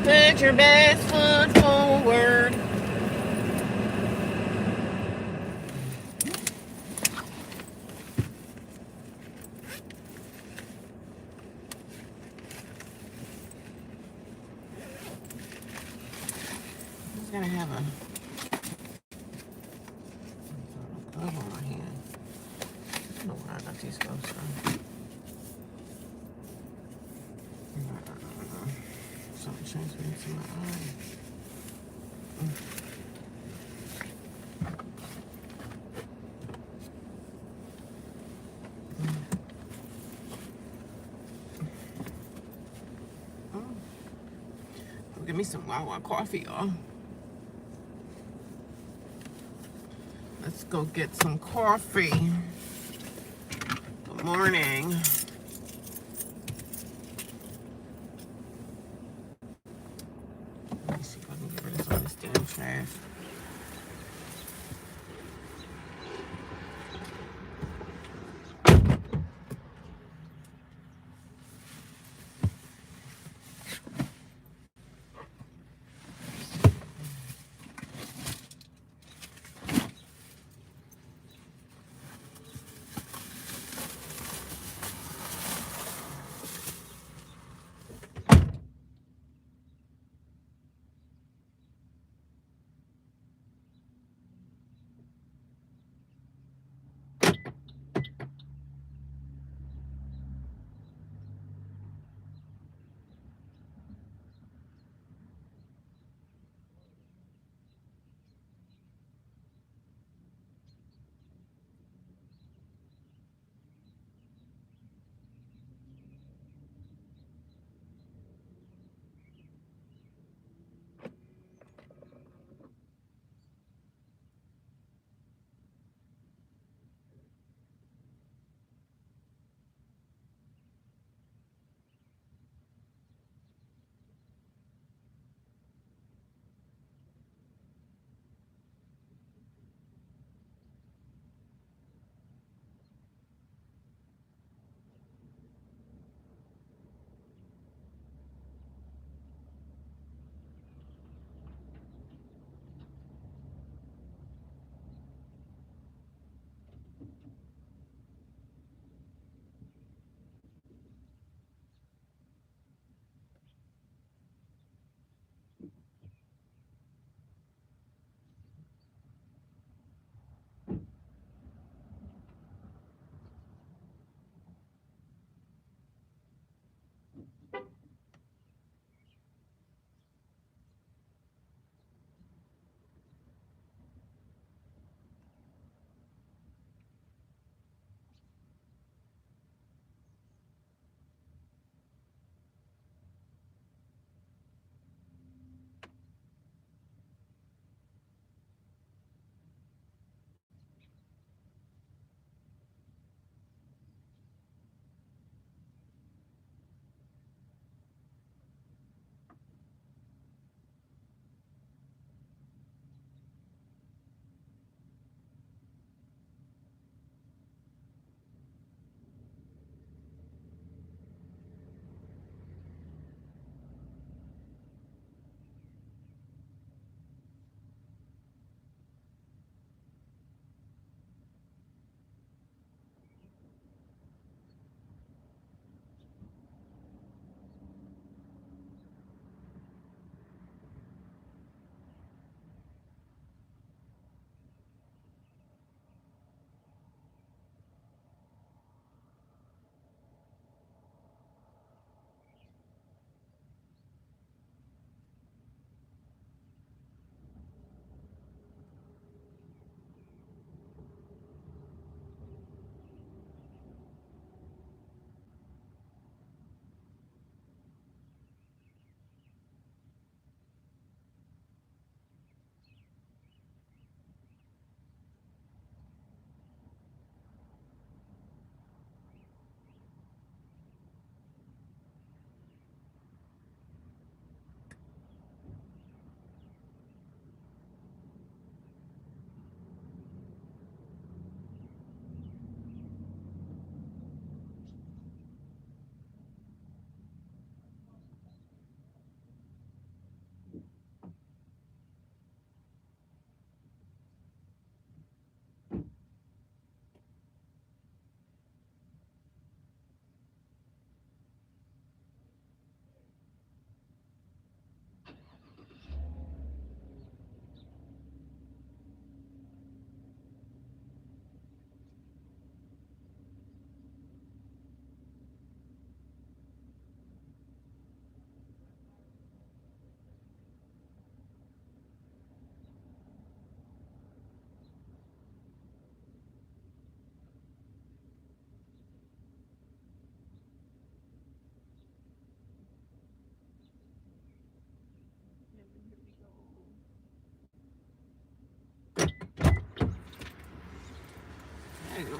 Put your best foot forward. I'm gonna have a glove on my hand. I don't know where I got these gloves from. Something transferred into my eye. Give me some Wawa coffee, y'all. Let's go get some coffee. Good morning. Let me see if I can get rid of some of this damn trash.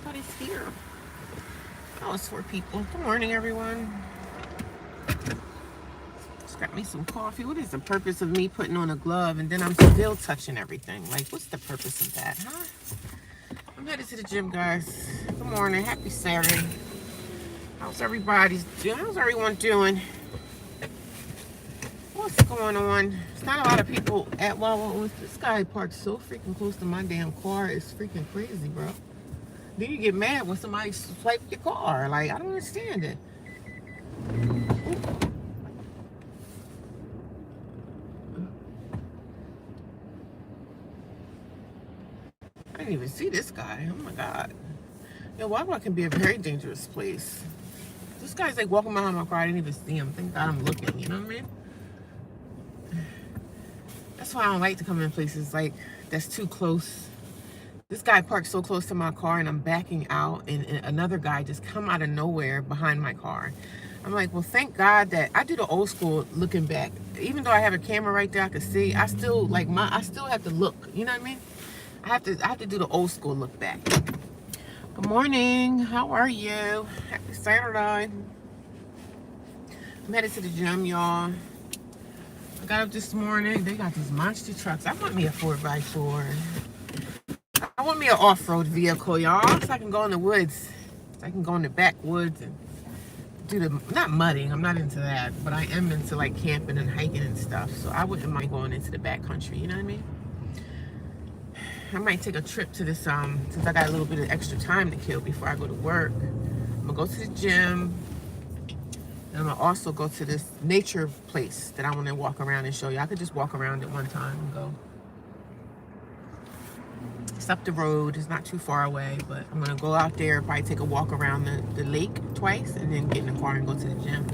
Nobody's here. Oh, it's 4 people. Good morning, everyone. Just got me some coffee. What is the purpose of me putting on a glove and then I'm still touching everything? Like, what's the purpose of that, huh? I'm headed to the gym, guys. Good morning. Happy Saturday. How's everyone doing? What's going on? There's not a lot of people at Wawa. This guy parked so freaking close to my damn car. It's freaking crazy, bro. Then you get mad when somebody swipes your car. Like, I don't understand it. I didn't even see this guy. Oh my God. Yo, Wawa can be a very dangerous place. This guy's like walking behind my car. I didn't even see him. Thank God I'm looking, you know what I mean? That's why I don't like to come in places like that's too close. This guy parked so close to my car and I'm backing out and another guy just come out of nowhere behind my car. I'm like, well, thank God that I do the old school looking back. Even though I have a camera right there I can see, I still have to look. You know what I mean? I have to do the old school look back. Good morning. How are you? Happy Saturday. I'm headed to the gym, y'all. I got up this morning. They got these monster trucks. I want me a 4x4. I want me an off-road vehicle, y'all, so I can go in the woods. So I can go in the backwoods and do not mudding. I'm not into that, but I am into like camping and hiking and stuff. So I wouldn't mind going into the backcountry. You know what I mean? I might take a trip to this since I got a little bit of extra time to kill before I go to work. I'm gonna go to the gym. And I'm gonna also go to this nature place that I want to walk around and show you. I could just walk around at one time and go. It's up the road. It's not too far away, but I'm gonna go out there, probably take a walk around the lake twice, and then get in the car and go to the gym.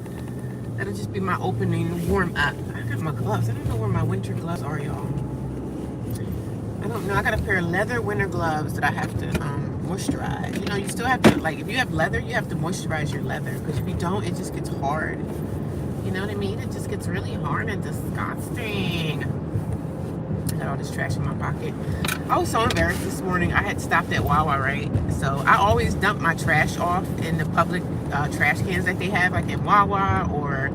That'll just be my opening warm up. I got my gloves. I don't know where my winter gloves are, y'all. I don't know. I got a pair of leather winter gloves that I have to moisturize. You know, you still have to, like, if you have leather, you have to moisturize your leather, because if you don't, it just gets hard. You know what I mean? It just gets really hard and disgusting. I got all this trash in my pocket. I was so embarrassed this morning. I had stopped at Wawa, right? So I always dump my trash off in the public trash cans that they have, like at Wawa or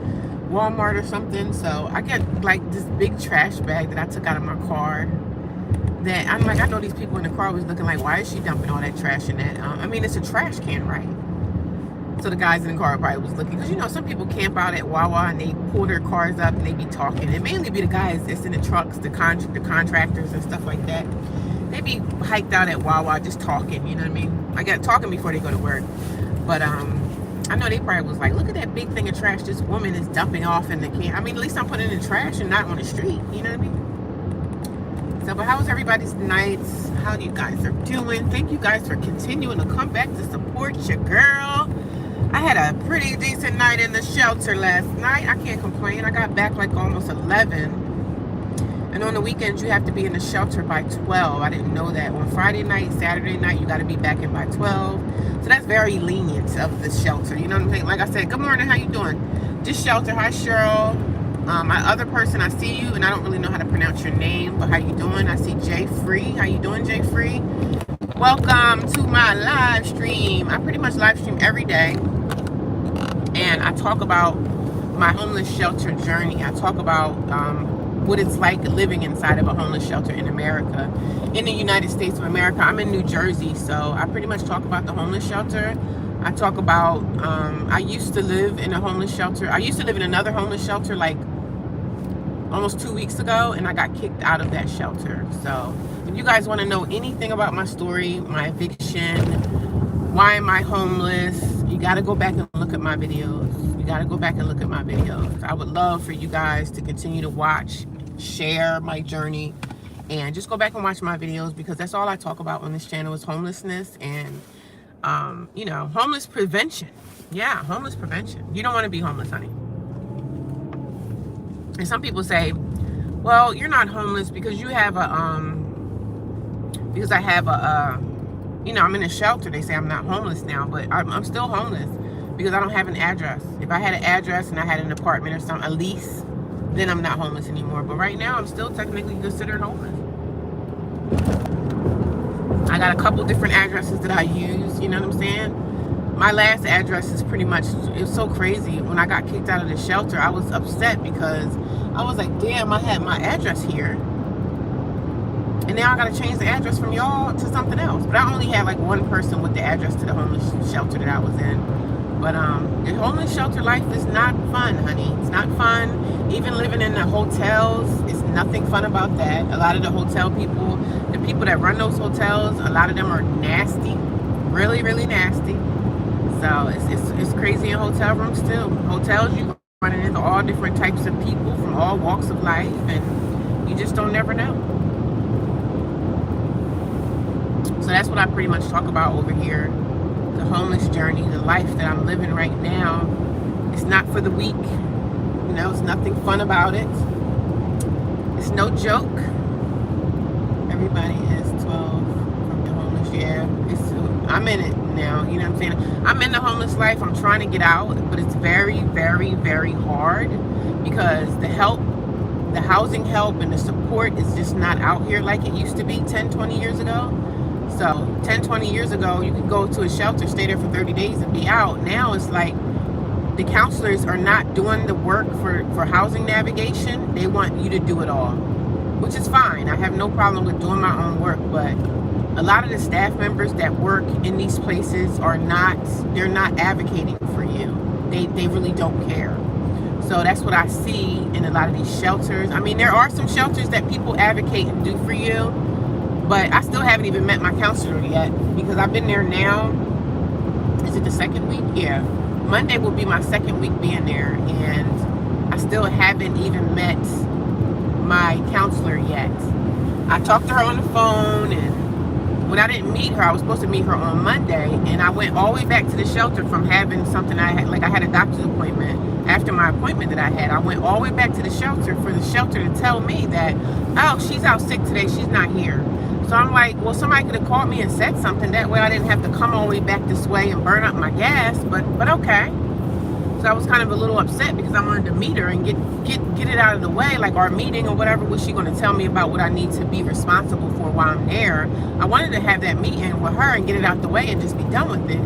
Walmart or something. So I get like this big trash bag that I took out of my car. That I'm like, I know these people in the car was looking like, why is she dumping all that trash in that? I mean, it's a trash can, right? So the guys in the car probably was looking, because you know, some people camp out at Wawa and they pull their cars up and they be talking. It mainly be the guys that's in the trucks, the contractors and stuff like that. They be hiked out at Wawa just talking, you know what I mean? I got talking before they go to work. But I know they probably was like, look at that big thing of trash this woman is dumping off in the can. I mean, at least I'm putting it in the trash and not on the street, you know what I mean? So, but how was everybody's nights? How you guys are doing? Thank you guys for continuing to come back to support your girl. I had a pretty decent night in the shelter last night. I can't complain. I got back like almost 11. And on the weekends, you have to be in the shelter by 12. I didn't know that. On Friday night, Saturday night, you got to be back in by 12. So that's very lenient of the shelter. You know what I'm saying? Like I said, good morning. How you doing? This shelter. Hi, Cheryl. My other person, I see you, and I don't really know how to pronounce your name, but how you doing? I see Jay Free. How you doing, Jay Free? Welcome to my live stream. I pretty much live stream every day, and I talk about my homeless shelter journey. I talk about what it's like living inside of a homeless shelter in America, in the United States of America. I'm in New Jersey, so I pretty much talk about the homeless shelter. I talk about, I used to live in a homeless shelter. I used to live in another homeless shelter like almost 2 weeks ago, and I got kicked out of that shelter. So if you guys want to know anything about my story, my eviction, why am I homeless, you got to go back and look at my videos. You got to go back and look at my videos. I would love for you guys to continue to watch, share my journey, and just go back and watch my videos, because that's all I talk about on this channel is homelessness and you know, homeless prevention. Yeah, homeless prevention. You don't want to be homeless, honey. And some people say, well, you're not homeless because you have a because I have a you know, I'm in a shelter. They say I'm not homeless now, but I'm still homeless because I don't have an address. If I had an address and I had an apartment or something, a lease, then I'm not homeless anymore. But right now I'm still technically considered homeless. I got a couple different addresses that I use, you know what I'm saying? My last address is pretty much, it's so crazy. When I got kicked out of the shelter, I was upset because I was like, damn, I had my address here. And now I got to change the address from y'all to something else. But I only had like one person with the address to the homeless shelter that I was in. But the homeless shelter life is not fun, honey. It's not fun. Even living in the hotels, it's nothing fun about that. A lot of the hotel people, the people that run those hotels, a lot of them are nasty. Really, really nasty. So it's crazy in hotel rooms too. Hotels, you running into all different types of people from all walks of life, and you just don't never know. So that's what I pretty much talk about over here. The homeless journey, the life that I'm living right now. It's not for the weak. You know, it's nothing fun about it. It's no joke. Everybody is 12 from the homeless. Yeah, I'm in it now. You know what I'm saying? I'm in the homeless life. I'm trying to get out, but it's very, very, very hard because the help, the housing help and the support is just not out here like it used to be 10, 20 years ago. So 10, 20 years ago, you could go to a shelter, stay there for 30 days and be out. Now it's like the counselors are not doing the work for housing navigation. They want you to do it all, which is fine. I have no problem with doing my own work, but a lot of the staff members that work in these places are not, they're not advocating for you. They really don't care. So that's what I see in a lot of these shelters. I mean, there are some shelters that people advocate and do for you, but I still haven't even met my counselor yet because I've been there now. Is it the second week? Yeah. Monday will be my second week being there, and I still haven't even met my counselor yet. I talked to her on the phone, and when I didn't meet her, I was supposed to meet her on Monday, and I went all the way back to the shelter from having something I had, like I had a doctor's appointment. After my appointment that I had, I went all the way back to the shelter for the shelter to tell me that, oh, she's out sick today, she's not here. So I'm like, well, somebody could have called me and said something. That way I didn't have to come all the way back this way and burn up my gas, but okay. So I was kind of a little upset because I wanted to meet her and get it out of the way, like our meeting or whatever. Was she going to tell me about what I need to be responsible for while I'm there? I wanted to have that meeting with her and get it out the way and just be done with it.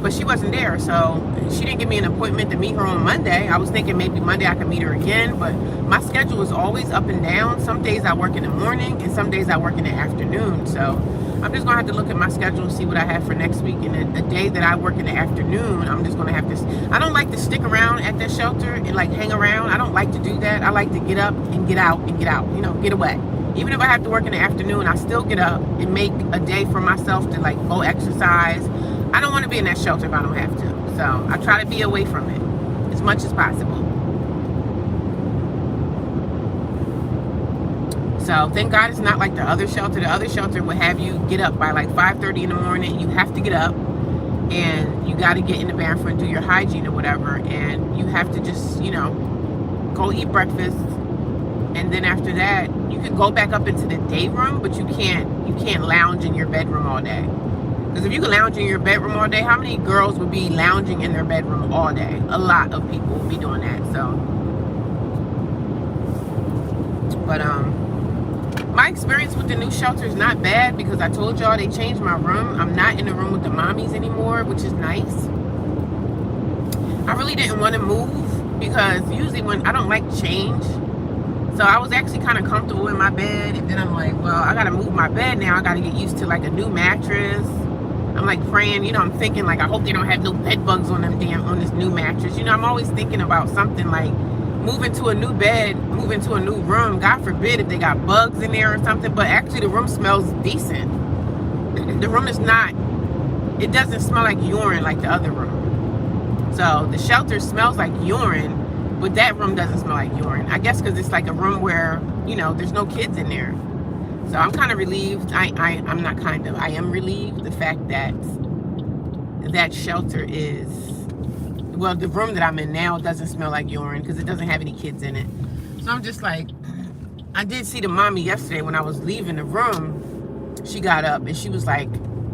But she wasn't there, so she didn't give me an appointment to meet her on Monday. I was thinking maybe Monday I could meet her again, but my schedule is always up and down. Some days I work in the morning and some days I work in the afternoon. So I'm just gonna have to look at my schedule and see what I have for next week. And the day that I work in the afternoon, I'm just gonna have to, I don't like to stick around at the shelter and like hang around. I don't like to do that. I like to get up and get out and get out, you know, get away. Even if I have to work in the afternoon, I still get up and make a day for myself to like go exercise. I don't want to be in that shelter if I don't have to. So I try to be away from it as much as possible. So thank God it's not like the other shelter. The other shelter would have you get up by like 5:30 in the morning. You have to get up and you got to get in the bathroom and do your hygiene or whatever. And you have to just, you know, go eat breakfast. And then after that, you can go back up into the day room, but you can't lounge in your bedroom all day. Because if you can lounge in your bedroom all day, how many girls would be lounging in their bedroom all day? A lot of people would be doing that. So, but my experience with the new shelter is not bad because I told y'all they changed my room. I'm not in the room with the mommies anymore, which is nice. I really didn't want to move because usually when I don't like change. So I was actually kind of comfortable in my bed, and then I'm like, well, I gotta move my bed now. I gotta get used to like a new mattress. I'm like praying, you know, I'm thinking like, I hope they don't have no bed bugs on on this new mattress. You know, I'm always thinking about something like moving to a new bed, moving to a new room. God forbid if they got bugs in there or something, but actually the room smells decent. The room is not, it doesn't smell like urine like the other room. So the shelter smells like urine, but that room doesn't smell like urine. I guess because it's like a room where, you know, there's no kids in there. So I'm kind of relieved. I am relieved the fact that that shelter is, well, the room that I'm in now doesn't smell like urine because it doesn't have any kids in it. So I'm just like, I did see the mommy yesterday when I was leaving the room. She got up and she was like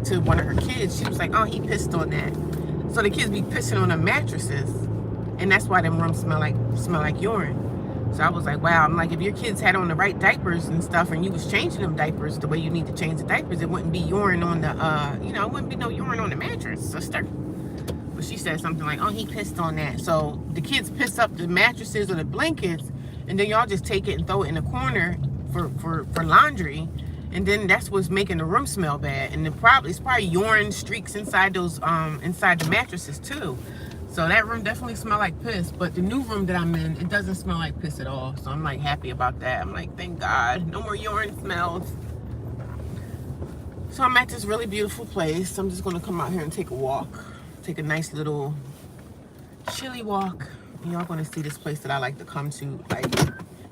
to one of her kids, she was like, oh, he pissed on that. So the kids be pissing on the mattresses, and that's why them rooms smell like urine. So I was like, wow. I'm like, if your kids had on the right diapers and stuff, and you was changing them diapers the way you need to change the diapers, it wouldn't be urine on the, it wouldn't be no urine on the mattress, sister. But she said something like, oh, he pissed on that. So the kids piss up the mattresses or the blankets, and then y'all just take it and throw it in the corner for laundry. And then that's what's making the room smell bad. And it's probably urine streaks inside those inside the mattresses too. So that room definitely smelled like piss. But the new room that I'm in, it doesn't smell like piss at all. So I'm like happy about that. I'm like, thank God, no more urine smells. So I'm at this really beautiful place. I'm just gonna come out here and take a walk. Take a nice little chilly walk. Y'all gonna see this place that I like to come to. Like,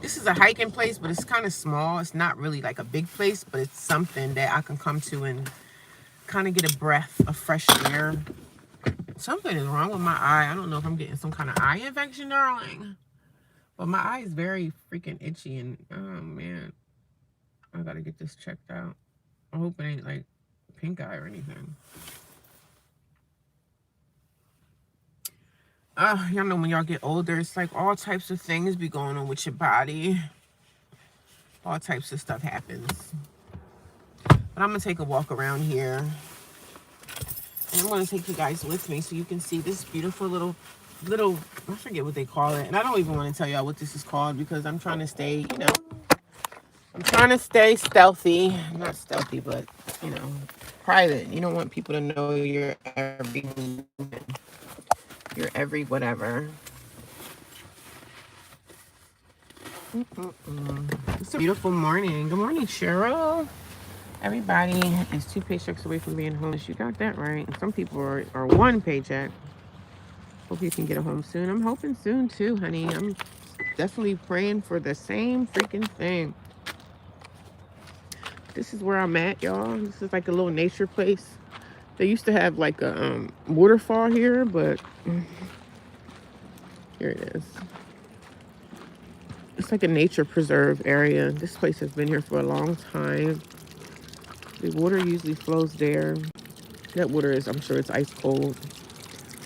this is a hiking place, but it's kind of small. It's not really like a big place, but it's something that I can come to and kind of get a breath of fresh air. Something is wrong with my eye. I don't know if I'm getting some kind of eye infection, darling. But my eye is very freaking itchy, and oh man, I gotta get this checked out. I hope it ain't like pink eye or anything. Y'all know when y'all get older, it's like all types of things be going on with your body. All types of stuff happens. But I'm gonna take a walk around here. And I'm gonna take you guys with me so you can see this beautiful little, I forget what they call it. And I don't even want to tell y'all what this is called because I'm trying to stay, I'm trying to stay stealthy. Not stealthy, but, private. You don't want people to know your every movement. Your every whatever. It's a beautiful morning. Good morning, Cheryl. Everybody is 2 paychecks away from being homeless. You got that right. And some people are 1 paycheck. Hope you can get a home soon. I'm hoping soon too, honey. I'm definitely praying for the same freaking thing. This is where I'm at, y'all. This is like a little nature place. They used to have like a waterfall here, but here it is. It's like a nature preserve area. This place has been here for a long time. The water usually flows there. That water is, I'm sure it's ice cold.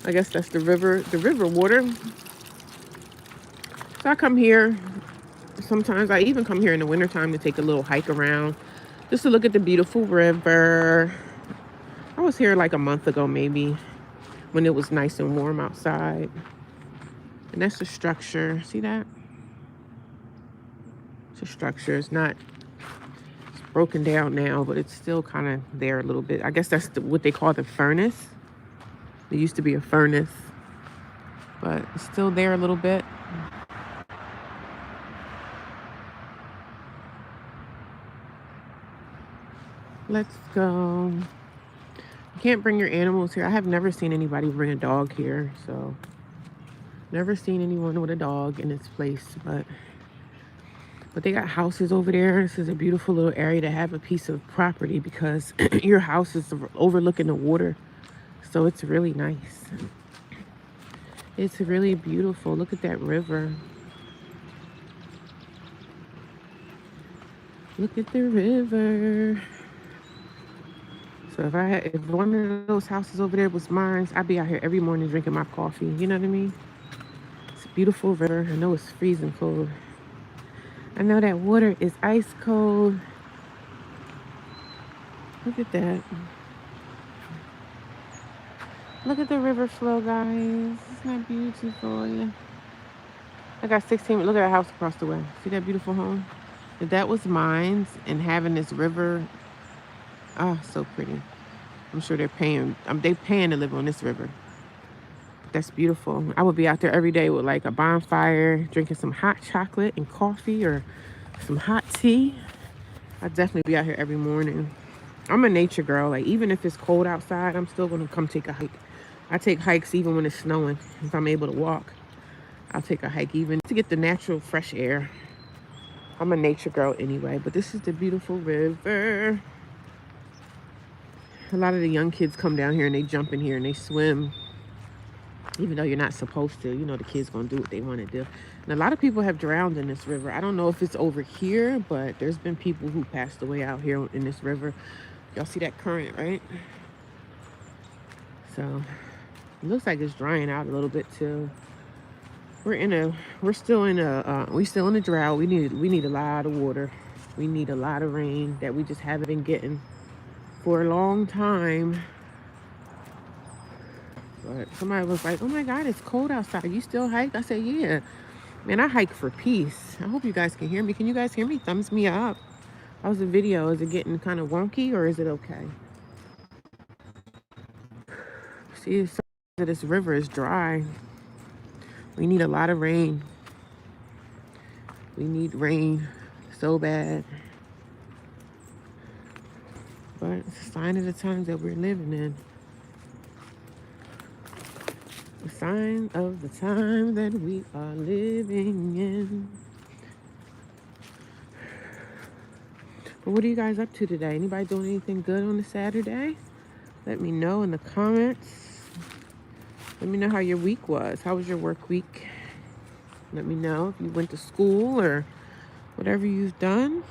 I guess that's the river water. So I come here. Sometimes I even come here in the wintertime to take a little hike around. Just to look at the beautiful river. I was here like a month ago maybe. When it was nice and warm outside. And that's the structure. See that? It's a structure. It's not broken down now, but it's still kind of there a little bit. I guess that's what they call the furnace. There used to be a furnace, but it's still there a little bit. Let's go. You can't bring your animals here. I have never seen anybody bring a dog here, so never seen anyone with a dog in this place, but they got houses over there. This is a beautiful little area to have a piece of property because your house is overlooking the water. So it's really nice. It's really beautiful. Look at that river. Look at the river. So if one of those houses over there was mine, I'd be out here every morning drinking my coffee. You know what I mean? It's a beautiful river. I know it's freezing cold. I know that water is ice cold. Look at that. Look at the river flow, guys. Isn't that beautiful? I got 16. Look at that house across the way. See that beautiful home? If that was mine, and having this river, so pretty. I'm sure they're paying to live on this river. That's beautiful. I would be out there every day with like a bonfire, drinking some hot chocolate and coffee or some hot tea. I'd definitely be out here every morning. I'm a nature girl. Like, even if it's cold outside, I'm still gonna come take a hike. I take hikes even when it's snowing. If I'm able to walk, I'll take a hike even to get the natural fresh air. I'm a nature girl anyway, but this is the beautiful river. A lot of the young kids come down here and they jump in here and they swim. Even though you're not supposed to, the kids gonna do what they want to do. And a lot of people have drowned in this river. I don't know if it's over here, but there's been people who passed away out here in this river. Y'all see that current, right? So it looks like it's drying out a little bit too. we're still in a drought. We need a lot of water. We need a lot of rain that we just haven't been getting for a long time. But somebody was like, "Oh my God, it's cold outside. You still hike?" I said, "Yeah, man, I hike for peace." I hope you guys can hear me. Can you guys hear me? Thumbs me up. How's the video? Is it getting kind of wonky or is it okay? See, some of this river is dry. We need a lot of rain. We need rain so bad. But it's a sign of the times that we're living in. A sign of the time that we are living in. But what are you guys up to today? Anybody doing anything good on a Saturday? Let me know in the comments. Let me know how your week was. How was your work week? Let me know if you went to school or whatever you've done.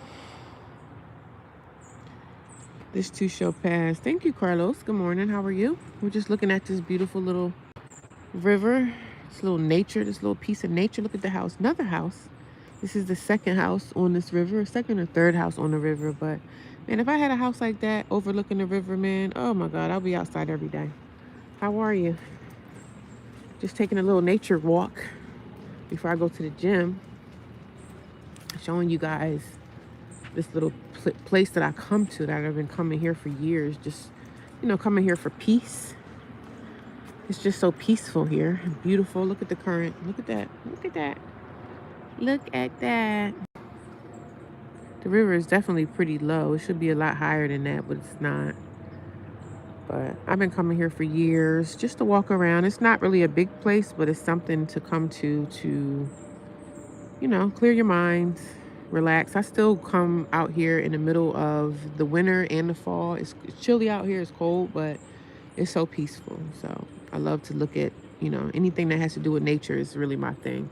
This too shall pass. Thank you, Carlos. Good morning. How are you? We're just looking at this beautiful little river, this little nature, this little piece of nature. Look at the house. Another house. This is the second house on this river, second or third house on the river. But man, if I had a house like that overlooking the river, man, oh my God, I'll be outside every day. How are you? Just taking a little nature walk before I go to the gym. Showing you guys this little place that I come to, that I've been coming here for years. Just, coming here for peace. It's just so peaceful here. Beautiful. Look at the current. Look at that. Look at that. Look at that. The river is definitely pretty low. It should be a lot higher than that, but it's not. But I've been coming here for years just to walk around. It's not really a big place, but it's something to come to, clear your mind, relax. I still come out here in the middle of the winter and the fall. It's chilly out here. It's cold, but it's so peaceful. So I love to look at, anything that has to do with nature is really my thing.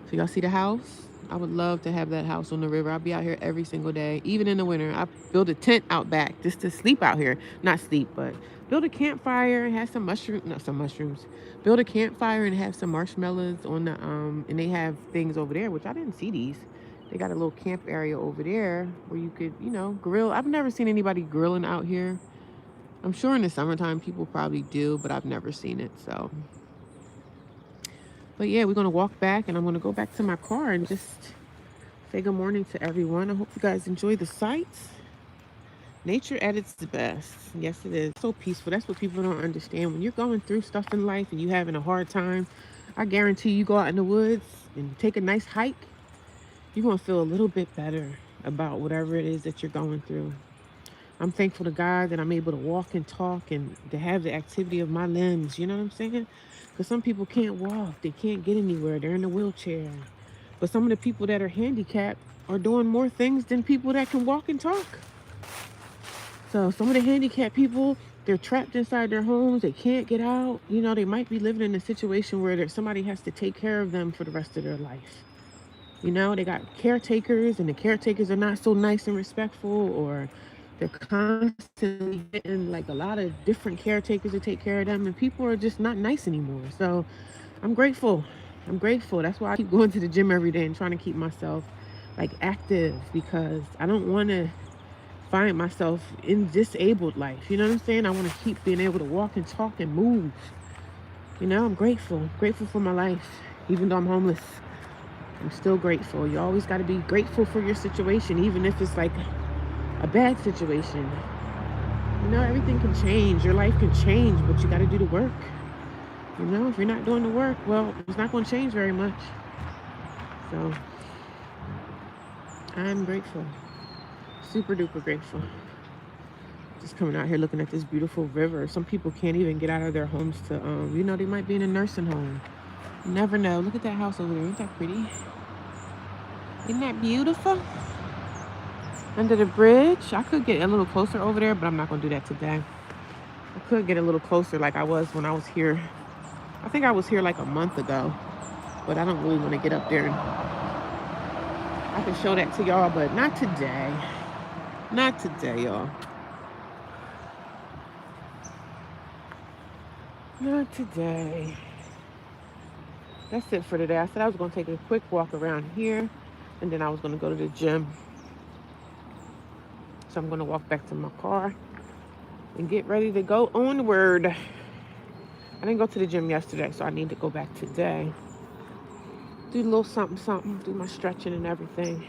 So y'all see the house? I would love to have that house on the river. I'll be out here every single day, even in the winter. I build a tent out back just to sleep out here. Not sleep, but build a campfire and have some mushrooms. Build a campfire and have some marshmallows on the and they have things over there, which I didn't see these. They got a little camp area over there where you could, grill. I've never seen anybody grilling out here. I'm sure in the summertime people probably do, but I've never seen it. So, but yeah, we're gonna walk back, and I'm gonna go back to my car and just say good morning to everyone. I hope you guys enjoy the sights. Nature at its best. Yes, it is. So peaceful. That's what people don't understand. When you're going through stuff in life and you having a hard time, I guarantee you go out in the woods and take a nice hike, you're gonna feel a little bit better about whatever it is that you're going through. I'm thankful to God that I'm able to walk and talk and to have the activity of my limbs. You know what I'm saying? Because some people can't walk. They can't get anywhere. They're in a wheelchair. But some of the people that are handicapped are doing more things than people that can walk and talk. So some of the handicapped people, they're trapped inside their homes. They can't get out. They might be living in a situation where somebody has to take care of them for the rest of their life. They got caretakers, and the caretakers are not so nice and respectful, or they're constantly getting like a lot of different caretakers to take care of them, and people are just not nice anymore. So I'm grateful. I'm grateful. That's why I keep going to the gym every day and trying to keep myself like active, because I don't want to find myself in disabled life. You know what I'm saying? I want to keep being able to walk and talk and move. I'm grateful. Grateful for my life. Even though I'm homeless, I'm still grateful. You always got to be grateful for your situation, even if it's like a bad situation. Everything can change. Your life can change, but you got to do the work. If you're not doing the work, well, it's not going to change very much. So I'm grateful. Super duper grateful. Just coming out here looking at this beautiful river. Some people can't even get out of their homes to, they might be in a nursing home. You never know. Look at that house over there. Isn't that pretty? Isn't that beautiful? Under the bridge. I could get a little closer over there, but I'm not going to do that today. I could get a little closer like I was when I was here. I think I was here like a month ago, but I don't really want to get up there. I can show that to y'all, but not today. Not today, y'all. Not today. that's it for today. I said I was going to take a quick walk around here, and then I was going to go to the gym. So I'm going to walk back to my car and get ready to go onward. I didn't go to the gym yesterday, so I need to go back today. Do a little something, something. Do my stretching and everything.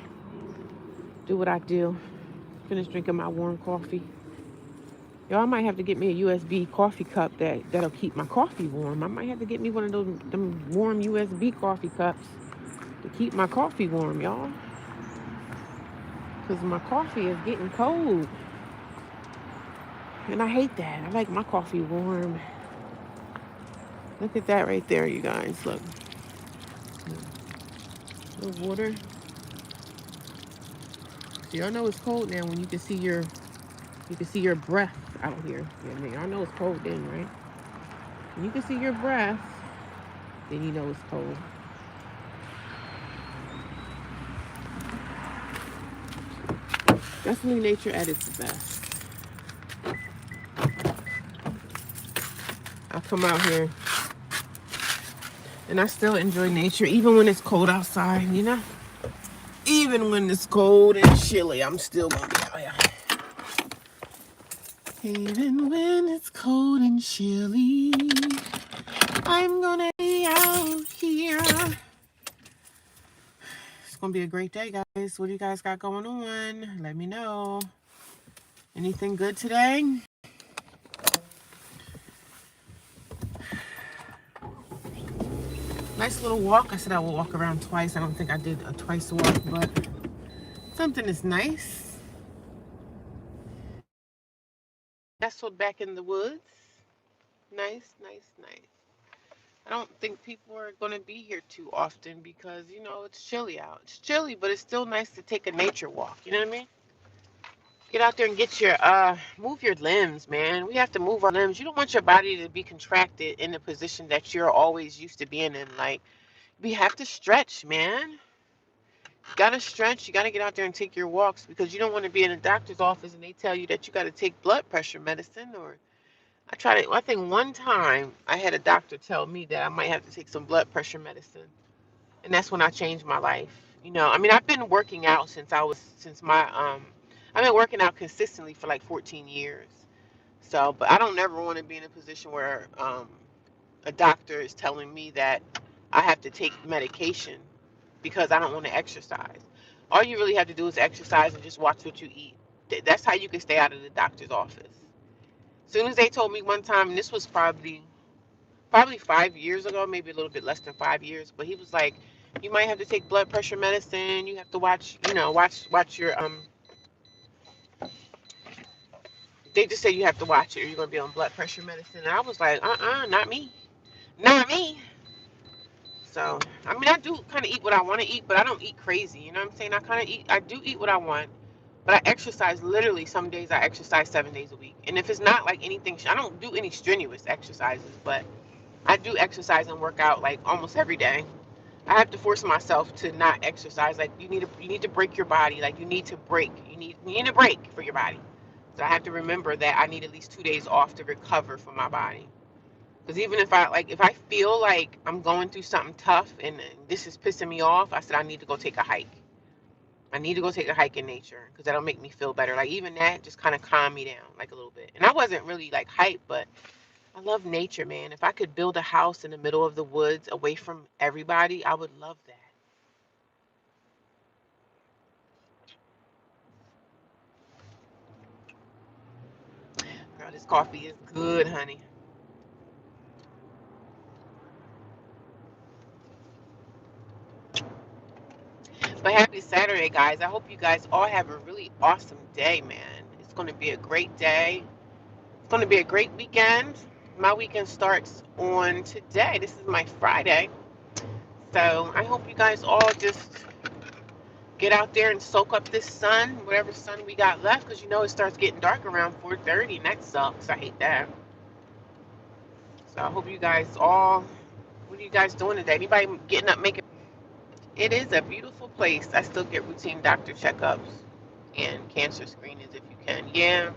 Do what I do. Finish drinking my warm coffee. Yo, I might have to get me a USB coffee cup that'll keep my coffee warm. I might have to get me one of those them warm USB coffee cups to keep my coffee warm, y'all. Because my coffee is getting cold. And I hate that. I like my coffee warm. Look at that right there, you guys. Look. A little water. So y'all know it's cold now when you can see your breath out here. Yeah, y'all know it's cold then, right? When you can see your breath, then you know it's cold. Definitely nature at its best. I come out here and I still enjoy nature even when it's cold outside, you know? Even when it's cold and chilly, I'm still gonna be out here. Even when it's cold and chilly, I'm gonna be out here. It's gonna be a great day, guys. What do you guys got going on? Let me know. Anything good today? Nice little walk. I said I will walk around twice. I don't think I did a twice walk, but something is nice. Nestled back in the woods. Nice, nice, nice. I don't think people are going to be here too often because, you know, it's chilly out. It's chilly, but it's still nice to take a nature walk. You know what I mean? Get out there and get your, move your limbs, man. We have to move our limbs. You don't want your body to be contracted in the position that you're always used to being in. Like, we have to stretch, man. You got to stretch. You got to get out there and take your walks because you don't want to be in a doctor's office and they tell you that you got to take blood pressure medicine or I think one time I had a doctor tell me that I might have to take some blood pressure medicine. And that's when I changed my life. You know, I mean, I've been working out I've been working out consistently for like 14 years. So, but I don't never want to be in a position where a doctor is telling me that I have to take medication because I don't want to exercise. All you really have to do is exercise and just watch what you eat. That's how you can stay out of the doctor's office. As soon as they told me one time, and this was probably 5 years ago, maybe a little bit less than 5 years, but he was like, you might have to take blood pressure medicine. You have to watch, watch your they just say you have to watch it or you're gonna be on blood pressure medicine. And I was like, not me. Not me. So I mean I do kinda eat what I wanna eat, but I don't eat crazy, you know what I'm saying? I do eat what I want. But I exercise literally some days I exercise 7 days a week. And if it's not like anything I don't do any strenuous exercises, but I do exercise and work out like almost every day. I have to force myself to not exercise. Like you need to break your body. Like you need to break. You need a break for your body. So I have to remember that I need at least 2 days off to recover from my body. Because even if I feel like I'm going through something tough and this is pissing me off, I said I need to go take a hike. I need to go take a hike in nature because that'll make me feel better. Like even that just kind of calm me down like a little bit. And I wasn't really like hype, but I love nature, man. If I could build a house in the middle of the woods away from everybody, I would love that. Girl, this coffee is good, honey. But happy Saturday, guys. I hope you guys all have a really awesome day, man. It's going to be a great day. It's going to be a great weekend. My weekend starts on today. This is my Friday. So I hope you guys all just get out there and soak up this sun, whatever sun we got left, because you know it starts getting dark around 4:30, and that sucks. I hate that. So I hope you guys all, what are you guys doing today? Anybody getting up, making, it is a beautiful place. I still get routine doctor checkups and cancer screenings if you can. Yeah.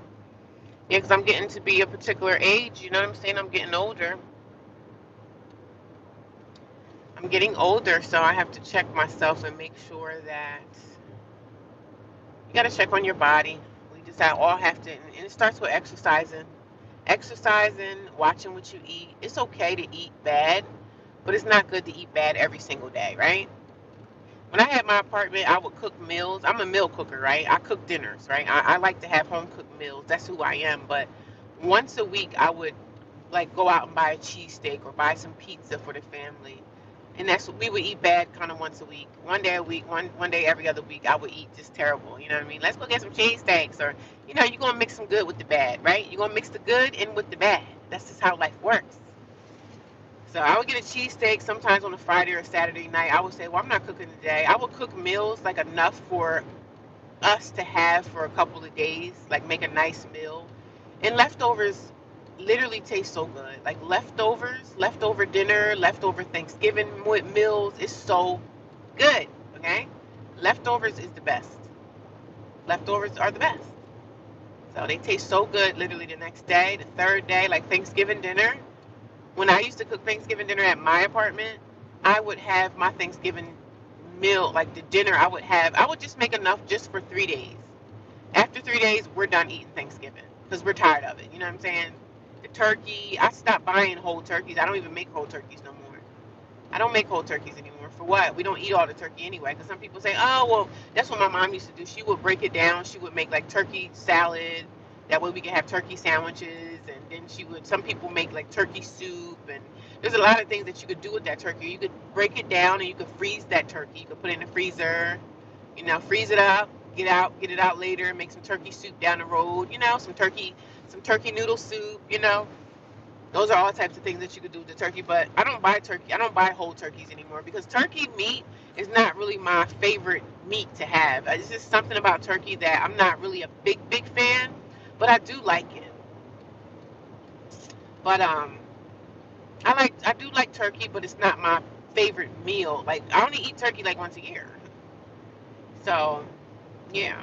Yeah, because I'm getting to be a particular age, you know what I'm saying? I'm getting older. I'm getting older, so I have to check myself and make sure that you got to check on your body. We just all have to, and it starts with exercising. Exercising, watching what you eat. It's okay to eat bad, but it's not good to eat bad every single day, right? When I had my apartment, I would cook meals. I'm a meal cooker, right? I cook dinners, right? I like to have home cooked meals. That's who I am. But once a week, I would like go out and buy a cheesesteak or buy some pizza for the family. And that's what we would eat bad kind of once a week. One day a week, one day every other week, I would eat just terrible. You know what I mean? Let's go get some cheesesteaks, or you're gonna mix some good with the bad, right? You're gonna mix the good in with the bad. That's just how life works. So I would get a cheesesteak sometimes on a Friday or Saturday night. I would say, well, I'm not cooking today. I would cook meals like enough for us to have for a couple of days, like make a nice meal. And leftovers literally taste so good. Like leftovers, leftover dinner, leftover Thanksgiving meals is so good. Okay? Leftovers is the best. Leftovers are the best. So they taste so good literally the next day, the third day, like Thanksgiving dinner. When I used to cook Thanksgiving dinner at my apartment, I would have my Thanksgiving meal, like the dinner I would just make enough just for 3 days. After 3 days, we're done eating Thanksgiving because we're tired of it. You know what I'm saying? The turkey, I stopped buying whole turkeys. I don't even make whole turkeys no more. I don't make whole turkeys anymore. For what? We don't eat all the turkey anyway. Because some people say, oh, well, that's what my mom used to do. She would break it down. She would make like turkey salad. That way we could have turkey sandwiches. And then some people make like turkey soup. And there's a lot of things that you could do with that turkey. You could break it down and you could freeze that turkey. You could put it in the freezer, freeze it up, get it out later, make some turkey soup down the road, some turkey noodle soup. Those are all types of things that you could do with the turkey, but I don't buy turkey. I don't buy whole turkeys anymore because turkey meat is not really my favorite meat to have. It's just something about turkey that I'm not really a big fan, but I do like it. But I do like turkey, but it's not my favorite meal. Like I only eat turkey like once a year. So, yeah.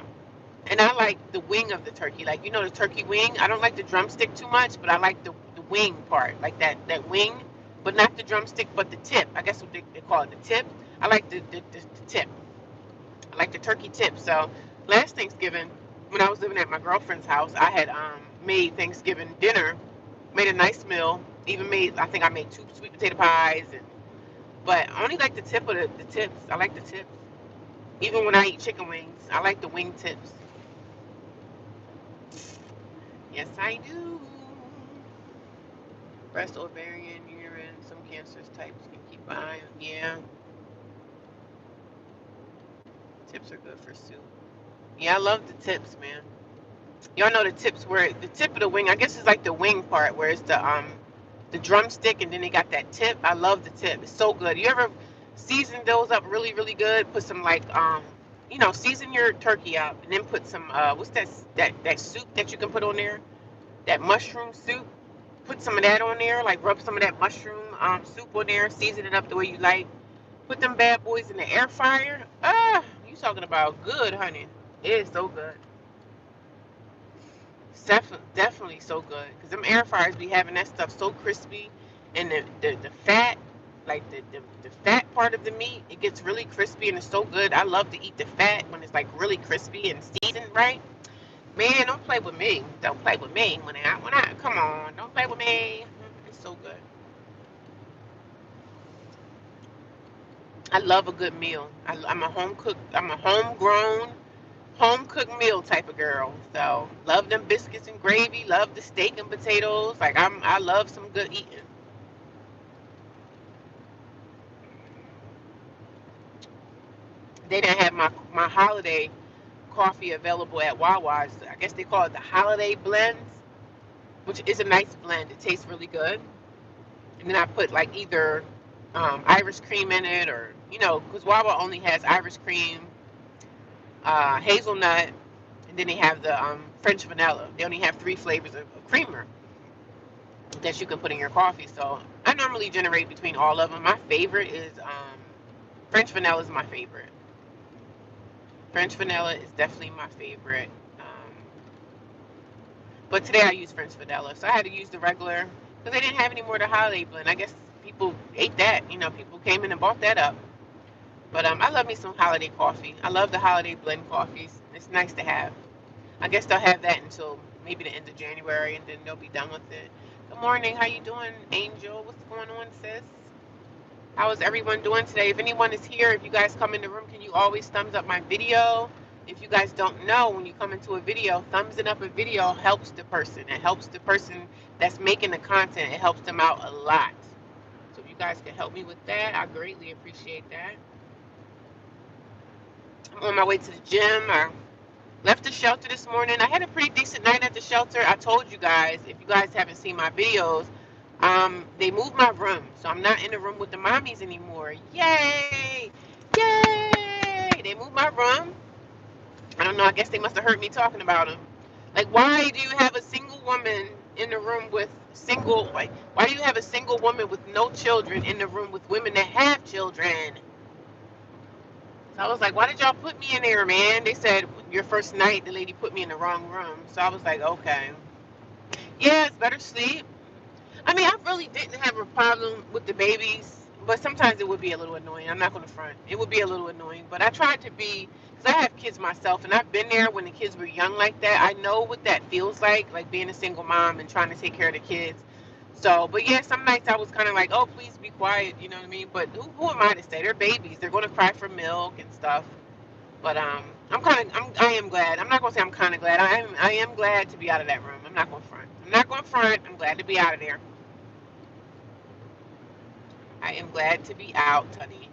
And I like the wing of the turkey, like the turkey wing. I don't like the drumstick too much, but I like the wing part, like that wing, but not the drumstick, but the tip. I guess what they call it, the tip. I like the tip. I like the turkey tip. So last Thanksgiving, when I was living at my girlfriend's house, I had made Thanksgiving dinner, made a nice meal. Even made, I think I made 2 sweet potato pies, but I only like the tip of the tips. I like the tips. Even when I eat chicken wings, I like the wing tips. Yes, I do. Breast, ovarian, uterine, some cancers types can keep an eye on. Yeah, tips are good for soup. Yeah, I love the tips, man. Y'all know the tips where the tip of the wing, I guess it's like the wing part where it's the drumstick and then they got that tip. I love the tip. It's so good. You ever season those up really, really good? Put some like season your turkey up and then put some what's that soup that you can put on there? That mushroom soup. Put some of that on there, like rub some of that mushroom soup on there, season it up the way you like. Put them bad boys in the air fryer. You talking about good, honey. It is so good. It's definitely so good. Because them air fryers be having that stuff so crispy. And the fat, like the fat part of the meat, it gets really crispy and it's so good. I love to eat the fat when it's like really crispy and seasoned right. Man, don't play with me. Don't play with me. When I come on, don't play with me. It's so good. I love a good meal. I'm a home cook. I'm a homegrown, home cooked meal type of girl. So love them biscuits and gravy. Love the steak and potatoes. Like I love some good eating. They didn't have my holiday coffee available at Wawa's. I guess they call it the holiday blends, which is a nice blend. It tastes really good. And then I put like either Irish cream in it, or because Wawa only has Irish cream, hazelnut, and then they have the French vanilla. They only have 3 flavors of creamer that you can put in your coffee. So I normally generate between all of them. My favorite is French vanilla is my favorite. French vanilla is definitely my favorite. But today I used French vanilla, so I had to use the regular because they didn't have any more of the holiday blend. I guess people ate that. People came in and bought that up. But I love me some holiday coffee. I love the holiday blend coffees. It's nice to have. I guess they'll have that until maybe the end of January, and then they'll be done with it. Good morning. How you doing, Angel? What's going on, sis? How is everyone doing today? If anyone is here, if you guys come in the room, can you always thumbs up my video? If you guys don't know, when you come into a video, thumbsing up a video helps the person. It helps the person that's making the content. It helps them out a lot. So if you guys can help me with that, I greatly appreciate that. I'm on my way to the gym. I left the shelter this morning. I had a pretty decent night at the shelter. I told you guys, if you guys haven't seen my videos, they moved my room. So I'm not in the room with the mommies anymore. Yay! Yay! They moved my room. I don't know. I guess they must have heard me talking about them. Like, why do you have a single woman in the room with why do you have a single woman with no children in the room with women that have children? So I was like, why did y'all put me in there, man? They said, your first night, the lady put me in the wrong room. So I was like, okay. Yeah, it's better sleep. I mean, I really didn't have a problem with the babies, but sometimes it would be a little annoying. I'm not going to front. It would be a little annoying, but I tried to be, because I have kids myself, and I've been there when the kids were young like that. I know what that feels like being a single mom and trying to take care of the kids. So, but yeah, some nights I was kind of like, oh, please be quiet, you know what I mean? But who am I to say? They're babies. They're going to cry for milk and stuff. But I am glad. I'm not gonna say I'm kind of glad. I am glad to be out of that room. I'm not gonna front. I'm not gonna front. I'm glad to be out of there. I am glad to be out, honey.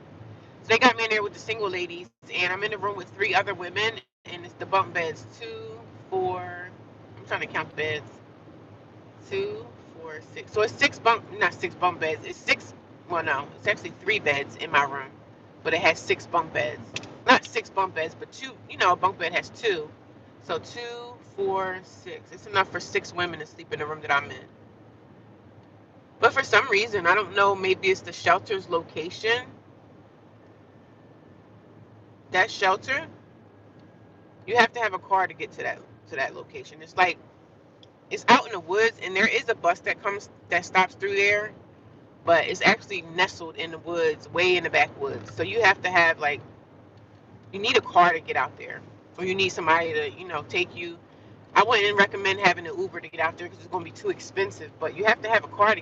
So they got me in there with the single ladies, and I'm in the room with 3 other women, and it's the bunk beds. 2, 4. I'm trying to count the beds. 2, 4, 6. So it's not 6 bunk beds. It's six. Well, no, it's actually 3 beds in my room, but it has 6 bunk beds. Not 6 bunk beds, but two. A bunk bed has 2. So 2, 4, 6. It's enough for 6 women to sleep in the room that I'm in. But for some reason, I don't know. Maybe it's the shelter's location. That shelter, you have to have a car to get to that location. It's out in the woods, and there is a bus that stops through there, but it's actually nestled in the woods, way in the backwoods. So you have to have you need a car to get out there, or you need somebody to take you. I wouldn't recommend having an Uber to get out there because it's going to be too expensive, but you have to have a car to get